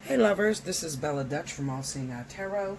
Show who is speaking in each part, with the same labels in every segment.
Speaker 1: Hey lovers, this is Bella Dutch from Allseeingeyetarot.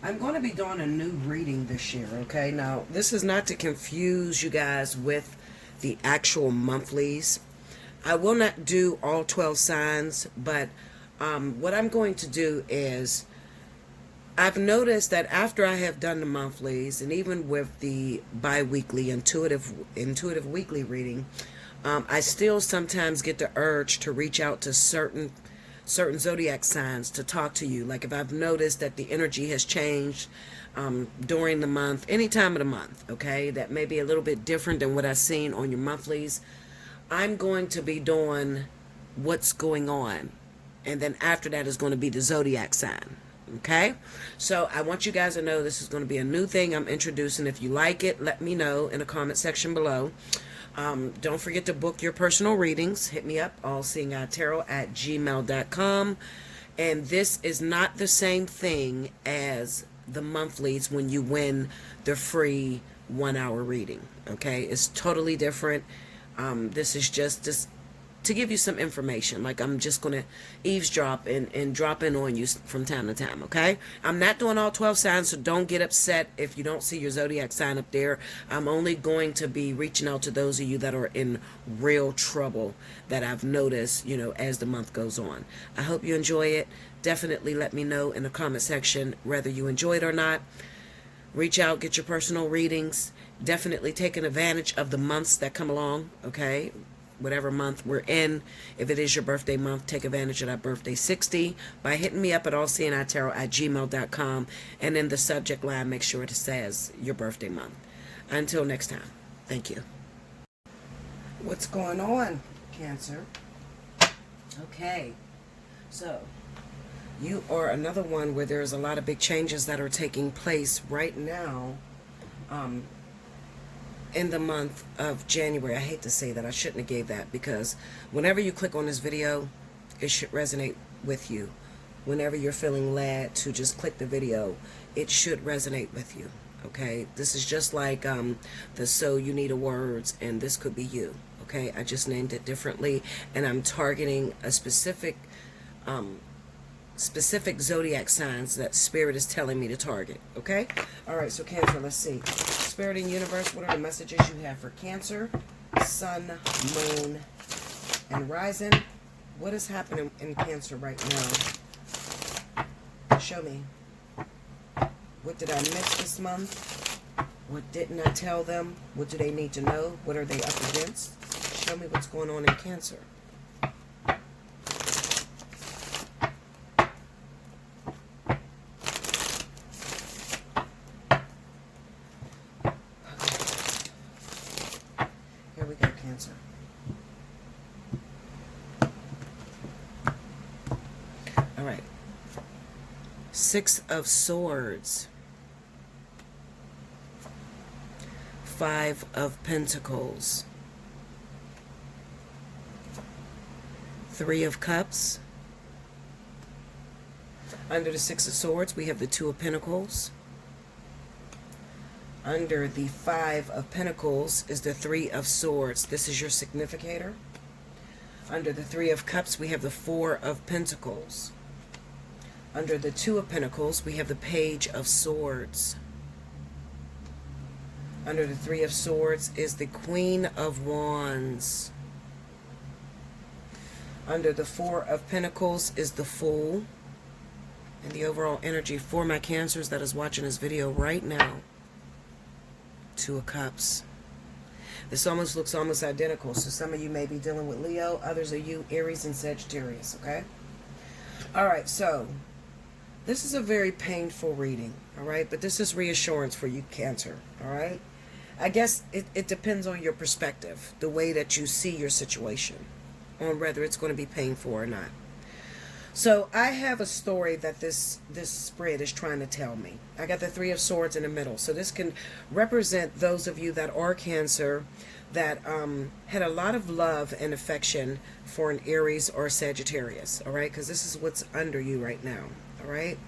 Speaker 1: I'm going to be doing a new reading this year, okay? Now, this is not to confuse you guys with the actual monthlies. I will not do all 12 signs, but what I'm going to do is, I've noticed that after I have done the monthlies, and even with the bi-weekly intuitive weekly reading, I still sometimes get the urge to reach out to certain zodiac signs to talk to you. Like if I've noticed that the energy has changed during the month, any time of the month, okay, that may be a little bit different than what I've seen on your monthlies, I'm going to be doing what's going on. And then after that is going to be the zodiac sign. Okay, so I want you guys to know this is going to be a new thing I'm introducing. If you like it, let me know in the comment section below. Don't forget to book your personal readings. Hit me up, allseeingeyetarot@gmail.com. And this is not the same thing as the monthlies when you win the free 1-hour reading. Okay, it's totally different. This is just to give you some information. Like I'm just going to eavesdrop and drop in on you from time to time, okay? I'm not doing all 12 signs, so don't get upset if you don't see your zodiac sign up there. I'm only going to be reaching out to those of you that are in real trouble that I've noticed, as the month goes on. I hope you enjoy it. Definitely let me know in the comment section whether you enjoy it or not. Reach out, get your personal readings. Definitely taking advantage of the months that come along, okay? Whatever month we're in. If it is your birthday month, take advantage of that birthday 60 by hitting me up at allseeingeyetarot@gmail.com, and in the subject line make sure it says your birthday month. Until next time, thank you. What's going on, Cancer? Okay, so you are another one where there's a lot of big changes that are taking place right now in the month of January. I hate to say that. I shouldn't have gave that, because whenever you click on this video, it should resonate with you. Whenever you're feeling led to just click the video, it should resonate with you. Okay? This is just like the So You Need a Words, and this could be you. Okay? I just named it differently, and I'm targeting a specific zodiac signs that Spirit is telling me to target. Okay? Alright, so Cancer, let's see. Spirit and Universe, what are the messages you have for Cancer, Sun, Moon, and Rising? What is happening in Cancer right now? Show me. What did I miss this month? What didn't I tell them? What do they need to know? What are they up against? Show me what's going on in Cancer. Here we go, Cancer. All right. 6 of Swords. 5 of Pentacles. 3 of Cups. Under the 6 of Swords, we have the 2 of Pentacles. Under the 5 of Pentacles is the 3 of Swords. This is your significator. Under the 3 of Cups, we have the 4 of Pentacles. Under the 2 of Pentacles, we have the Page of Swords. Under the 3 of Swords is the Queen of Wands. Under the 4 of Pentacles is the Fool. And the overall energy for my Cancers that is watching this video right now. 2 of Cups. This almost looks almost identical. So some of you may be dealing with Leo. Others are you, Aries and Sagittarius. Okay? Alright, so this is a very painful reading. Alright? But this is reassurance for you, Cancer. Alright? I guess it depends on your perspective. The way that you see your situation. On whether it's going to be painful or not. So I have a story that this spread is trying to tell me. I got the 3 of Swords in the middle. So this can represent those of you that are Cancer that had a lot of love and affection for an Aries or Sagittarius. All right? Because this is what's under you right now. All right?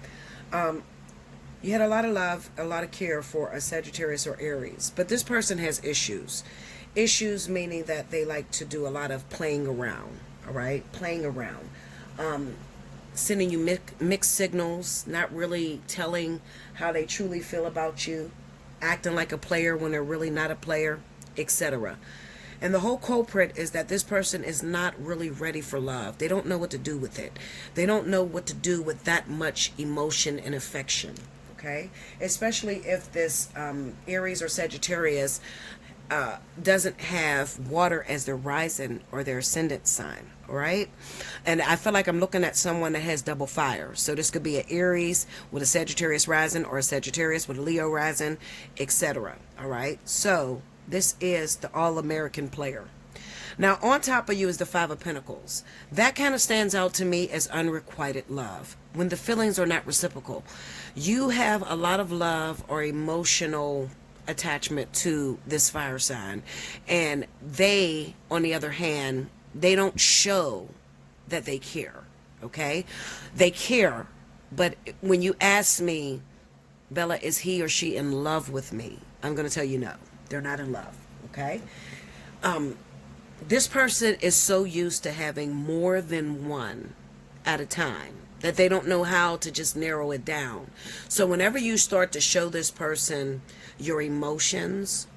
Speaker 1: You had a lot of love, a lot of care for a Sagittarius or Aries. But this person has issues. Issues meaning that they like to do a lot of playing around. All right? Playing around. sending you mixed signals, not really telling how they truly feel about you, acting like a player when they're really not a player, etc. And the whole culprit is that this person is not really ready for love. They don't know what to do with it. They don't know what to do with that much emotion and affection. Okay? Especially if this Aries or Sagittarius doesn't have water as their rising or their ascendant sign. All right? And I feel like I'm looking at someone that has double fire. So this could be an Aries with a Sagittarius rising or a Sagittarius with a Leo rising, etc. All right? So this is the all-American player. Now, on top of you is the Five of Pentacles. That kind of stands out to me as unrequited love. When the feelings are not reciprocal. You have a lot of love or emotional attachment to this fire sign. And they, on the other hand, they don't show that they care. Okay? They care. But when you ask me, Bella, is he or she in love with me? I'm going to tell you no. They're not in love. Okay? This person is so used to having more than one at a time that they don't know how to just narrow it down. So whenever you start to show this person your emotions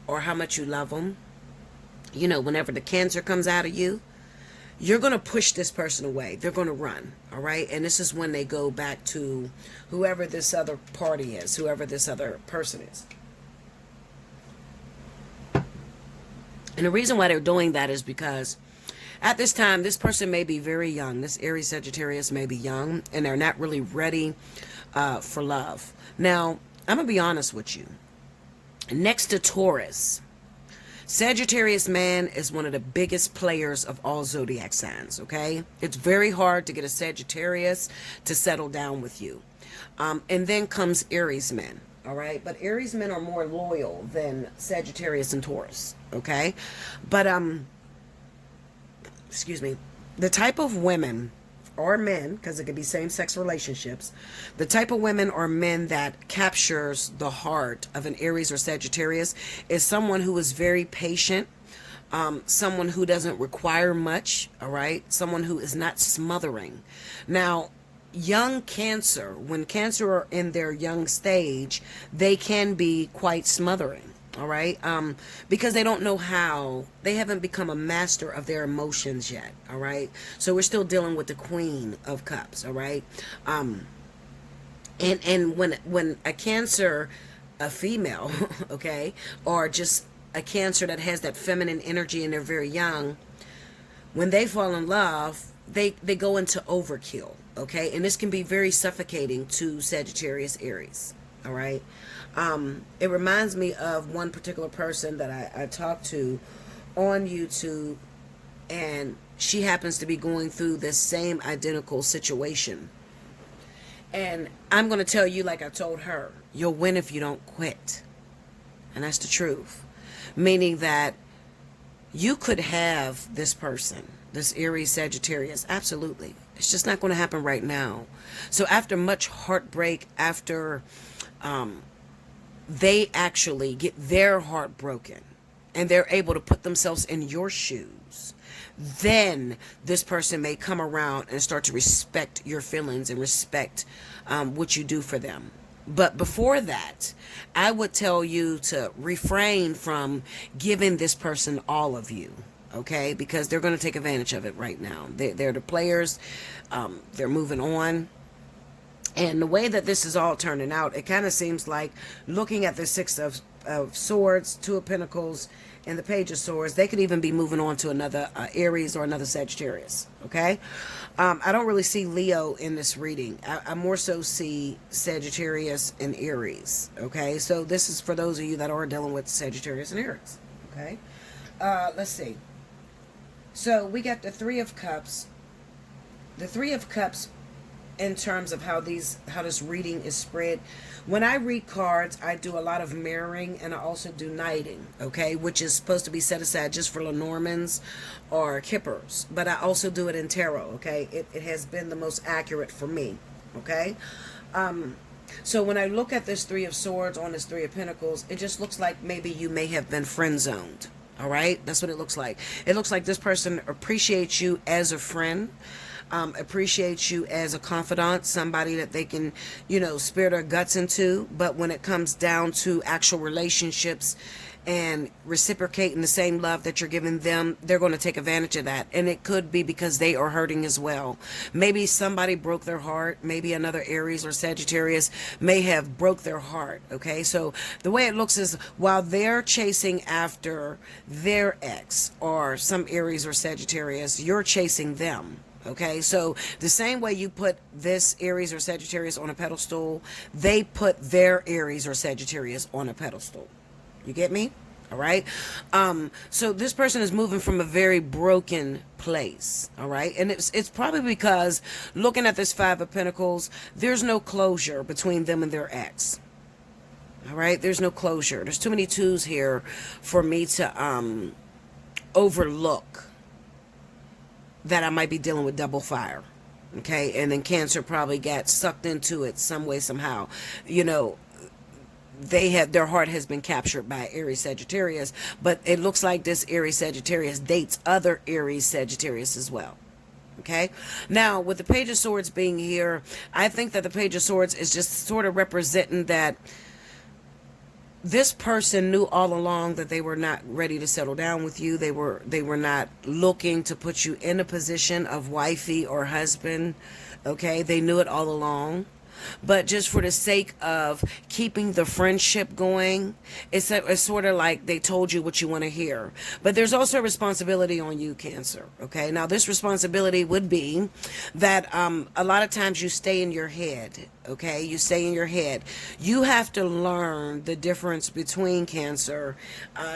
Speaker 1: or how much you love them, you know, whenever the Cancer comes out of you, you're going to push this person away. They're going to run. All right? And this is when they go back to whoever this other party is, whoever this other person is. And the reason why they're doing that is because at this time, this person may be very young. This Aries Sagittarius may be young, and they're not really ready for love. Now, I'm going to be honest with you. Next to Taurus, Sagittarius man is one of the biggest players of all zodiac signs, okay? It's very hard to get a Sagittarius to settle down with you. And then comes Aries men. All right, but Aries men are more loyal than Sagittarius and Taurus. Okay, but excuse me, the type of women or men, because it could be same-sex relationships, the type of women or men that captures the heart of an Aries or Sagittarius is someone who is very patient, someone who doesn't require much. All right, someone who is not smothering. Now, young Cancer, when Cancer are in their young stage, they can be quite smothering. All right, because they don't know how, they haven't become a master of their emotions yet. All right, so we're still dealing with the Queen of Cups. All right, and when a Cancer, a female, okay, or just a Cancer that has that feminine energy and they're very young, when they fall in love, they go into overkill. Okay, and this can be very suffocating to Sagittarius, Aries. All right, it reminds me of one particular person that I talked to on YouTube, and she happens to be going through this same identical situation. And I'm going to tell you, like I told her, you'll win if you don't quit. And that's the truth. Meaning that you could have this person, this Aries Sagittarius, absolutely. It's just not going to happen right now. So after much heartbreak, after they actually get their heart broken and they're able to put themselves in your shoes, then this person may come around and start to respect your feelings and respect what you do for them. But before that, I would tell you to refrain from giving this person all of you. Okay, because they're going to take advantage of it right now. They're the players. They're moving on. And the way that this is all turning out, it kind of seems like, looking at the Six of Swords, Two of Pentacles, and the Page of Swords, they could even be moving on to another Aries or another Sagittarius. Okay, I don't really see Leo in this reading. I more so see Sagittarius and Aries. Okay, so this is for those of you that are dealing with Sagittarius and Aries. Okay, let's see. So we got the Three of Cups. The Three of Cups, in terms of how this reading is spread. When I read cards, I do a lot of mirroring, and I also do knighting, okay, which is supposed to be set aside just for Lenormands or Kippers. But I also do it in tarot, okay. It has been the most accurate for me, okay. So when I look at this Three of Swords on this Three of Pentacles, it just looks like maybe you may have been friend-zoned. All right, that's what it looks like. It looks like this person appreciates you as a friend. appreciate you as a confidant, somebody that they can, spare their guts into. But when it comes down to actual relationships and reciprocating the same love that you're giving them, they're going to take advantage of that. And it could be because they are hurting as well. Maybe somebody broke their heart. Maybe another Aries or Sagittarius may have broke their heart. Okay, so the way it looks is while they're chasing after their ex or some Aries or Sagittarius, you're chasing them. Okay, so the same way you put this Aries or Sagittarius on a pedestal, they put their Aries or Sagittarius on a pedestal. You get me? All right. So this person is moving from a very broken place. All right. And it's probably because looking at this Five of Pentacles, there's no closure between them and their ex. All right. There's no closure. There's too many twos here for me to overlook that I might be dealing with double fire. Okay. And then Cancer probably got sucked into it some way, somehow. Their heart has been captured by Aries Sagittarius, but it looks like this Aries Sagittarius dates other Aries Sagittarius as well. Okay, now with the Page of Swords being here, I think that the Page of Swords is just sort of representing that this person knew all along that they were not ready to settle down with you. They were not looking to put you in a position of wifey or husband. Okay, they knew it all along. But just for the sake of keeping the friendship going, it's sort of like they told you what you want to hear. But there's also a responsibility on you, Cancer. Okay, now this responsibility would be that a lot of times you stay in your head. Okay, you stay in your head. You have to learn the difference between, Cancer,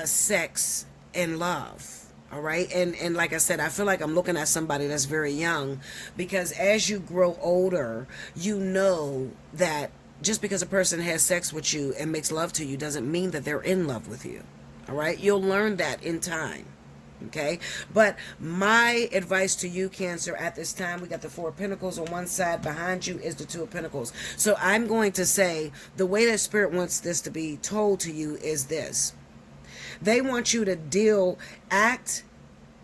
Speaker 1: sex and love. All right. And like I said, I feel like I'm looking at somebody that's very young, because as you grow older, you know that just because a person has sex with you and makes love to you doesn't mean that they're in love with you. All right. You'll learn that in time. Okay. But my advice to you, Cancer, at this time, we got the Four of Pentacles on one side. Behind you is the Two of Pentacles. So I'm going to say the way that Spirit wants this to be told to you is this. They want you to act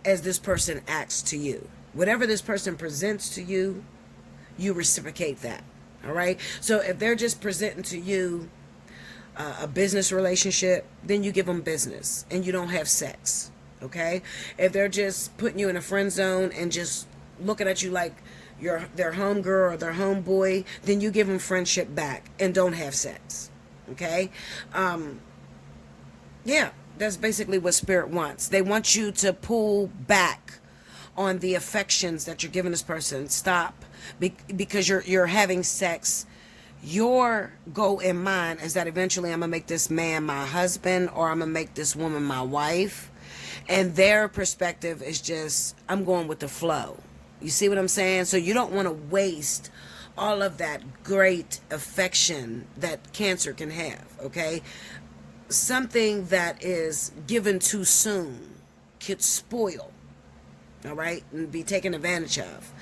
Speaker 1: as this person acts to you. Whatever this person presents to you, you reciprocate that. All right. So if they're just presenting to you a business relationship, then you give them business and you don't have sex. Okay. If they're just putting you in a friend zone and just looking at you like you're their homegirl or their homeboy, then you give them friendship back and don't have sex. Okay. Yeah. That's basically what Spirit wants. They want you to pull back on the affections that you're giving this person. Stop. Because you're having sex. Your goal in mind is that eventually I'm going to make this man my husband, or I'm going to make this woman my wife. And their perspective is just, I'm going with the flow. You see what I'm saying? So you don't want to waste all of that great affection that Cancer can have. Okay. Something that is given too soon could spoil, all right, and be taken advantage of.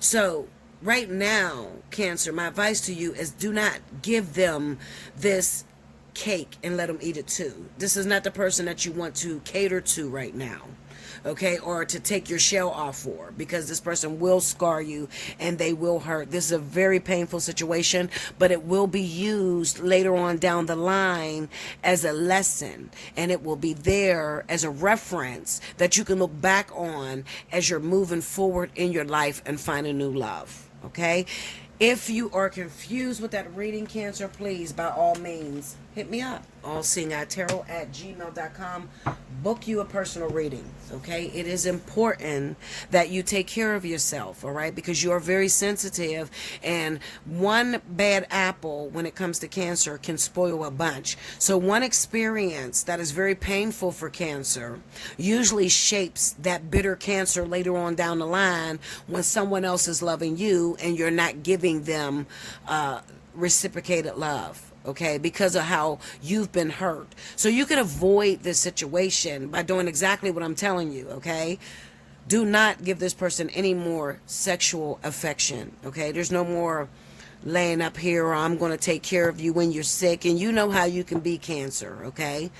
Speaker 1: So right now, Cancer, my advice to you is do not give them this cake and let them eat it too. This is not the person that you want to cater to right now. Okay, or to take your shell off for, because this person will scar you and they will hurt. This is a very painful situation, but it will be used later on down the line as a lesson, and it will be there as a reference that you can look back on as you're moving forward in your life and find a new love. Okay, if you are confused with that reading, Cancer, please, by all means, hit me up. Allseeingeyetarot@gmail.com. Book you a personal reading. Okay, it is important that you take care of yourself. All right, because you are very sensitive, and one bad apple when it comes to Cancer can spoil a bunch. So one experience that is very painful for Cancer usually shapes that bitter Cancer later on down the line when someone else is loving you and you're not giving them reciprocated love. Okay, because of how you've been hurt. So you can avoid this situation by doing exactly what I'm telling you. Okay, do not give this person any more sexual affection. Okay, there's no more laying up here, or I'm going to take care of you when you're sick, and you know how you can be, Cancer. Okay,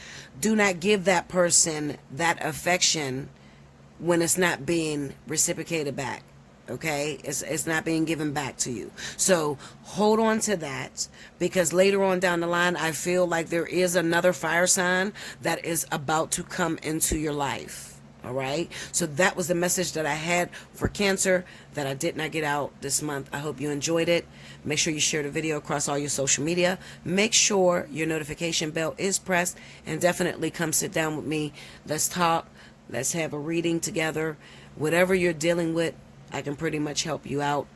Speaker 1: do not give that person that affection when it's not being reciprocated back. Okay, it's not being given back to you. So hold on to that, because later on down the line, I feel like there is another fire sign that is about to come into your life. All right, so that was the message that I had for Cancer that I did not get out this month. I hope you enjoyed it. Make sure you share the video across all your social media. Make sure your notification bell is pressed, and definitely come sit down with me. Let's talk. Let's have a reading together. Whatever you're dealing with, I can pretty much help you out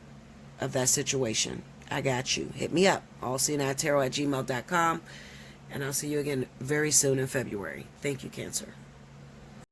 Speaker 1: of that situation. I got you. Hit me up. Allseeingeyetarot@gmail.com. And I'll see you again very soon in February. Thank you, Cancer.